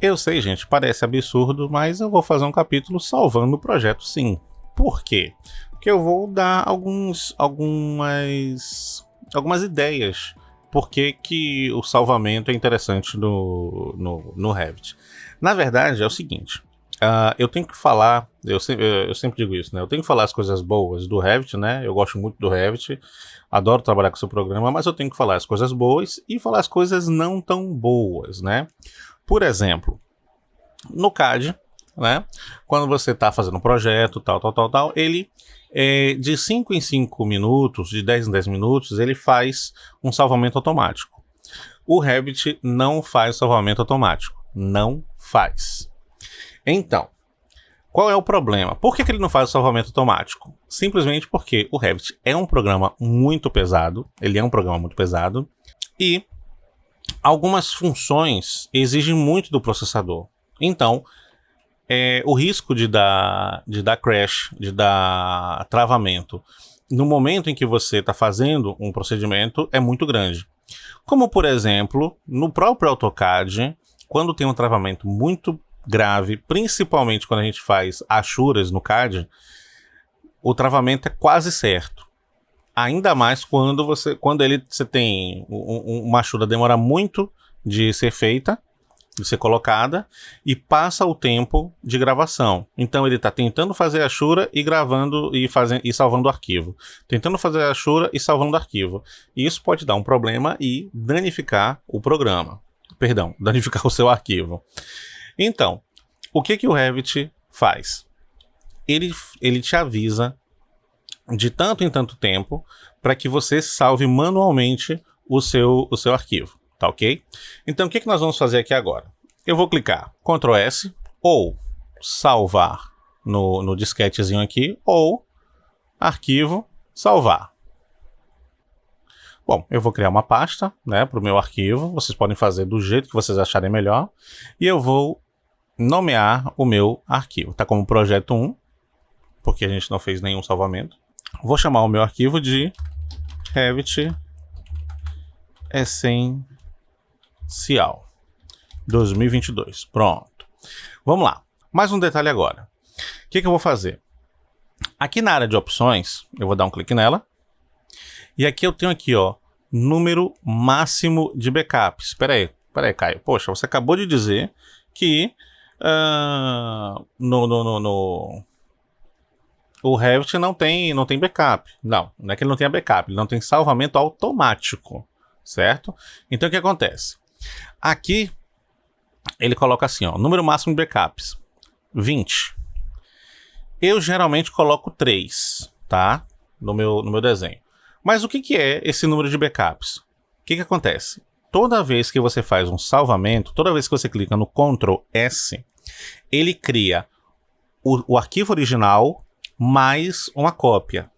Eu sei, gente, parece absurdo, mas eu vou fazer um capítulo salvando o projeto, sim. Por quê? Porque eu vou dar algumas ideias por que o salvamento é interessante no Revit. Na verdade, é o seguinte, eu tenho que falar, eu sempre digo isso, né? Eu tenho que falar as coisas boas do Revit, né? Eu gosto muito do Revit, adoro trabalhar com o seu programa, mas eu tenho que falar as coisas boas e falar as coisas não tão boas, né? Por exemplo, no CAD, né? Quando você está fazendo um projeto, tal, ele, de 5 em 5 minutos, de 10 em 10 minutos, ele faz um salvamento automático. O Revit não faz salvamento automático. Não faz. Então, qual é o problema? Por que ele não faz o salvamento automático? Simplesmente porque o Revit é um programa muito pesado. Ele é um programa muito pesado. E algumas funções exigem muito do processador. Então, o risco de dar crash, de dar travamento, no momento em que você está fazendo um procedimento, é muito grande. Como, por exemplo, no próprio AutoCAD, quando tem um travamento muito grave, principalmente quando a gente faz achuras no CAD, o travamento é quase certo. Ainda mais quando você tem uma achura demora muito de ser feita, de ser colocada, e passa o tempo de gravação. Então ele está tentando fazer a achura e gravando e salvando o arquivo. Tentando fazer a achura e salvando o arquivo. E isso pode dar um problema e danificar o programa. Perdão, danificar o seu arquivo. Então, o que o Revit faz? Ele te avisa de tanto em tanto tempo para que você salve manualmente o seu arquivo, tá ok? Então o que nós vamos fazer aqui agora? Eu vou clicar Ctrl S ou salvar no disquetezinho aqui ou arquivo salvar. Bom, eu vou criar uma pasta, né, para o meu arquivo. Vocês podem fazer do jeito que vocês acharem melhor. E eu vou nomear o meu arquivo. Tá como projeto 1, porque a gente não fez nenhum salvamento. Vou chamar o meu arquivo de Revit Essencial 2022. Pronto. Vamos lá. Mais um detalhe agora. O que eu vou fazer? Aqui na área de opções, eu vou dar um clique nela. E aqui eu tenho aqui, ó, número máximo de backups. Espera aí, Caio. Poxa, você acabou de dizer que o Revit não tem backup. Não é que ele não tenha backup, ele não tem salvamento automático, certo? Então o que acontece? Aqui ele coloca assim, ó, número máximo de backups, 20. Eu geralmente coloco 3, tá? No meu desenho. Mas o que é esse número de backups? O que acontece? Toda vez que você faz um salvamento, toda vez que você clica no Ctrl S, ele cria o arquivo original mais uma cópia.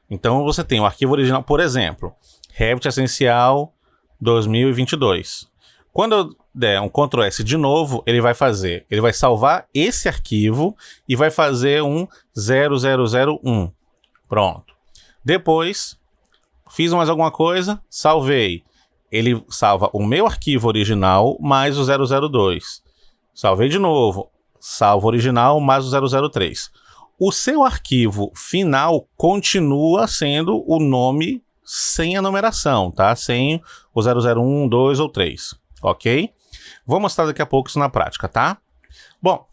Então você tem o arquivo original, por exemplo, Revit Essencial 2022. Quando eu der um Ctrl S de novo, ele vai salvar esse arquivo e vai fazer um 0001. Pronto. Depois, fiz mais alguma coisa, salvei. Ele salva o meu arquivo original mais o 002. Salvei de novo, salva o original mais o 003. O seu arquivo final continua sendo o nome sem a numeração, tá? Sem o 001, 2 ou 3, ok? Vou mostrar daqui a pouco isso na prática, tá? Bom,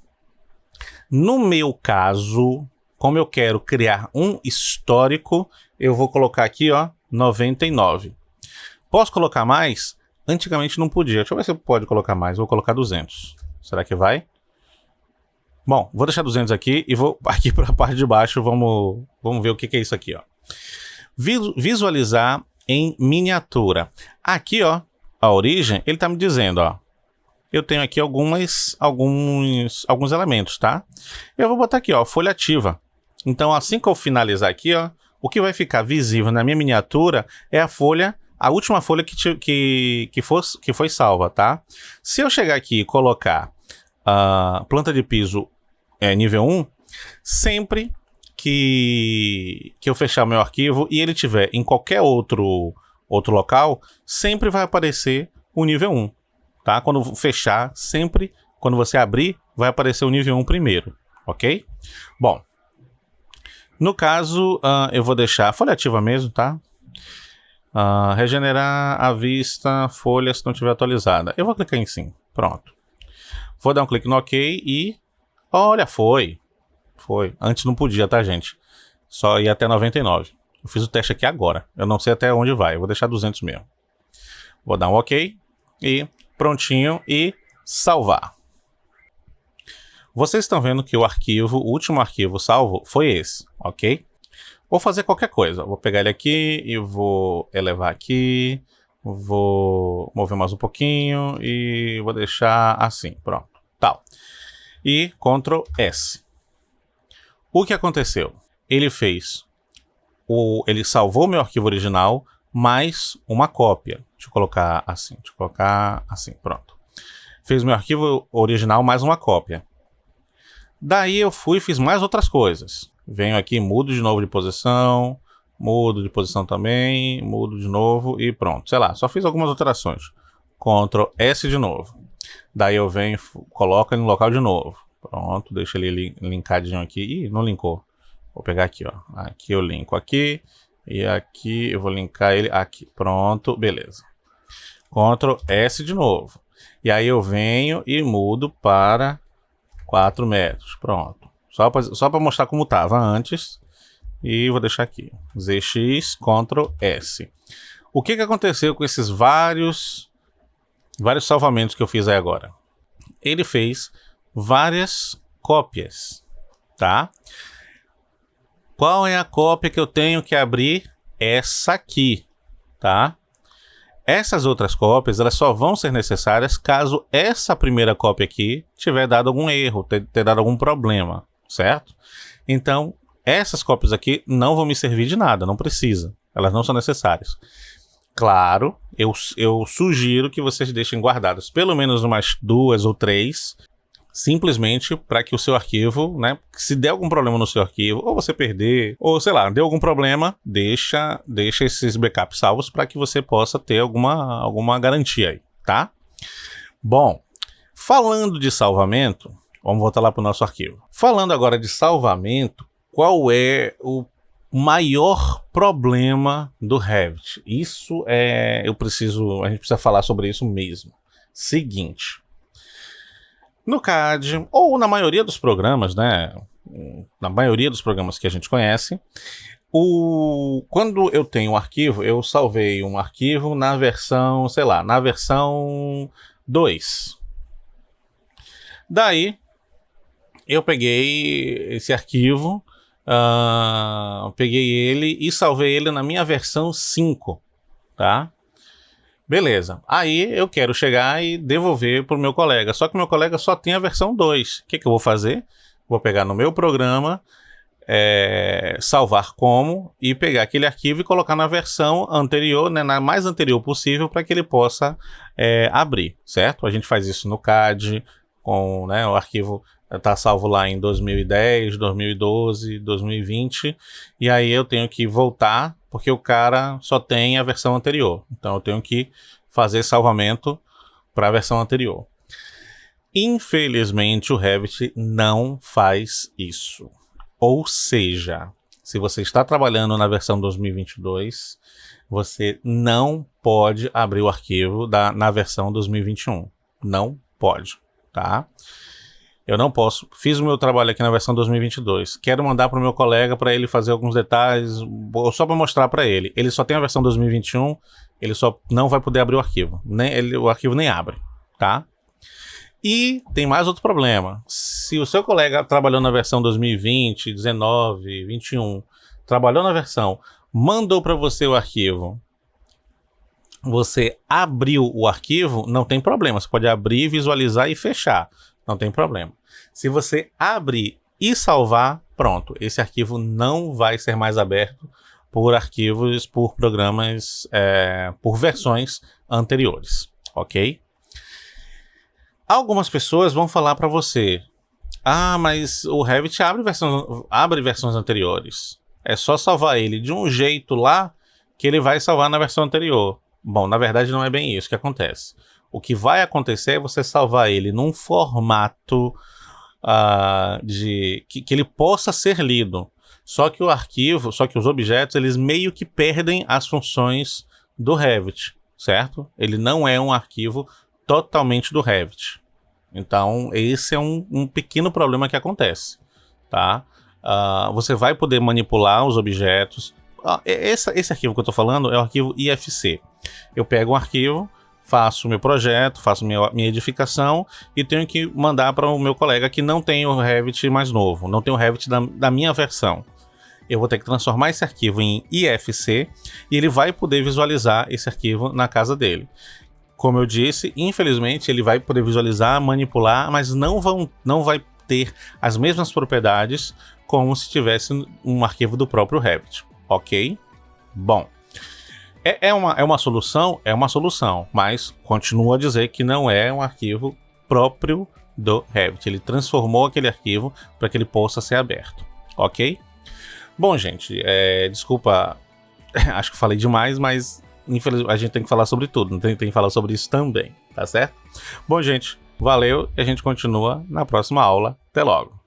no meu caso, como eu quero criar um histórico, eu vou colocar aqui, ó, 99. Posso colocar mais? Antigamente não podia. Deixa eu ver se pode colocar mais. Vou colocar 200. Será que vai? Bom, vou deixar 200 aqui e vou aqui para a parte de baixo. Vamos ver o que é isso aqui, ó. Visualizar em miniatura. Aqui, ó, a origem, ele tá me dizendo, ó. Eu tenho aqui alguns elementos, tá? Eu vou botar aqui, ó, folha ativa. Então, assim que eu finalizar aqui, ó, o que vai ficar visível na minha miniatura é a última folha que foi salva, tá? Se eu chegar aqui e colocar planta de piso nível 1, sempre que eu fechar meu arquivo e ele tiver em qualquer outro local, sempre vai aparecer o nível 1, tá? Quando fechar, sempre, quando você abrir, vai aparecer o nível 1 primeiro, ok? Bom, no caso, eu vou deixar a folha ativa mesmo, tá? Regenerar a vista, folha se não estiver atualizada. Eu vou clicar em sim, pronto. Vou dar um clique no ok e... Olha, foi. Antes não podia, tá, gente? Só ia até 99. Eu fiz o teste aqui agora. Eu não sei até onde vai. Eu vou deixar 200 mesmo. Vou dar um ok e prontinho e salvar. Vocês estão vendo que o último arquivo salvo foi esse, ok? Vou fazer qualquer coisa. Vou pegar ele aqui e vou elevar aqui. Vou mover mais um pouquinho e vou deixar assim, pronto. Tal. E Ctrl S. O que aconteceu? Ele salvou meu arquivo original mais uma cópia. Deixa eu colocar assim, pronto. Fez meu arquivo original mais uma cópia. Daí eu fui e fiz mais outras coisas. Venho aqui, mudo de novo de posição, mudo de posição também, mudo de novo e pronto. Sei lá, só fiz algumas alterações. Ctrl S de novo. Daí eu venho, coloco ele no local de novo. Pronto, deixa ele linkadinho aqui. Ih, não linkou. Vou pegar aqui, ó. Aqui eu linko aqui. E aqui eu vou linkar ele aqui. Pronto, beleza. Ctrl S de novo. E aí eu venho e mudo para 4 metros. Pronto. Só para mostrar como estava antes. E vou deixar aqui. ZX, Ctrl S. O que aconteceu com esses vários salvamentos que eu fiz aí agora? Ele fez várias cópias, tá? Qual é a cópia que eu tenho que abrir? Essa aqui, tá? Essas outras cópias, elas só vão ser necessárias caso essa primeira cópia aqui tiver dado algum erro, ter dado algum problema, certo? Então, essas cópias aqui não vão me servir de nada, não precisa. Elas não são necessárias. Claro, eu sugiro que vocês deixem guardadas pelo menos umas 2 ou 3, simplesmente para que o seu arquivo, né, se der algum problema no seu arquivo, ou você perder, ou sei lá, deu algum problema, deixa esses backups salvos para que você possa ter alguma garantia aí, tá? Bom, falando de salvamento, vamos voltar lá para o nosso arquivo. Falando agora de salvamento, qual é o maior problema do Revit? Isso a gente precisa falar sobre isso mesmo. Seguinte, no CAD, ou na maioria dos programas, né? Na maioria dos programas que a gente conhece, quando eu tenho um arquivo, eu salvei um arquivo na versão, sei lá, na versão 2. Daí, eu peguei esse arquivo, peguei ele e salvei ele na minha versão 5, tá? Beleza, aí eu quero chegar e devolver para o meu colega, só que o meu colega só tem a versão 2. O que eu vou fazer? Vou pegar no meu programa, salvar como, e pegar aquele arquivo e colocar na versão anterior, né, na mais anterior possível, para que ele possa abrir, certo? A gente faz isso no CAD, né, o arquivo está salvo lá em 2010, 2012, 2020, e aí eu tenho que voltar, porque o cara só tem a versão anterior. Então eu tenho que fazer salvamento para a versão anterior. Infelizmente o Revit não faz isso. Ou seja, se você está trabalhando na versão 2022, você não pode abrir o arquivo na versão 2021. Não pode, tá? Eu não posso. Fiz o meu trabalho aqui na versão 2022. Quero mandar para o meu colega para ele fazer alguns detalhes, só para mostrar para ele. Ele só tem a versão 2021, ele só não vai poder abrir o arquivo. O arquivo nem abre, tá? E tem mais outro problema. Se o seu colega trabalhou na versão 2020, 19, 21, trabalhou na versão, mandou para você o arquivo, você abriu o arquivo, não tem problema. Você pode abrir, visualizar e fechar. Não tem problema. Se você abrir e salvar, pronto. Esse arquivo não vai ser mais aberto por arquivos, por programas, por versões anteriores, ok? Algumas pessoas vão falar para você: ah, mas o Revit abre versões anteriores. É só salvar ele de um jeito lá que ele vai salvar na versão anterior. Bom, na verdade não é bem isso que acontece. O que vai acontecer é você salvar ele num formato que ele possa ser lido. Só que os objetos, eles meio que perdem as funções do Revit, certo? Ele não é um arquivo totalmente do Revit. Então, esse é um pequeno problema que acontece, tá? Você vai poder manipular os objetos. Esse arquivo que eu estou falando é o arquivo IFC. Eu pego um arquivo, faço o meu projeto, faço minha edificação e tenho que mandar para o meu colega que não tem o Revit mais novo, não tem o Revit da minha versão. Eu vou ter que transformar esse arquivo em IFC e ele vai poder visualizar esse arquivo na casa dele. Como eu disse, infelizmente ele vai poder visualizar, manipular, mas não vai ter as mesmas propriedades como se tivesse um arquivo do próprio Revit, ok? Bom, é uma solução? É uma solução, mas continuo a dizer que não é um arquivo próprio do Revit. Ele transformou aquele arquivo para que ele possa ser aberto, ok? Bom, gente, desculpa, acho que falei demais, mas infelizmente a gente tem que falar sobre tudo, tem que falar sobre isso também, tá certo? Bom, gente, valeu e a gente continua na próxima aula. Até logo!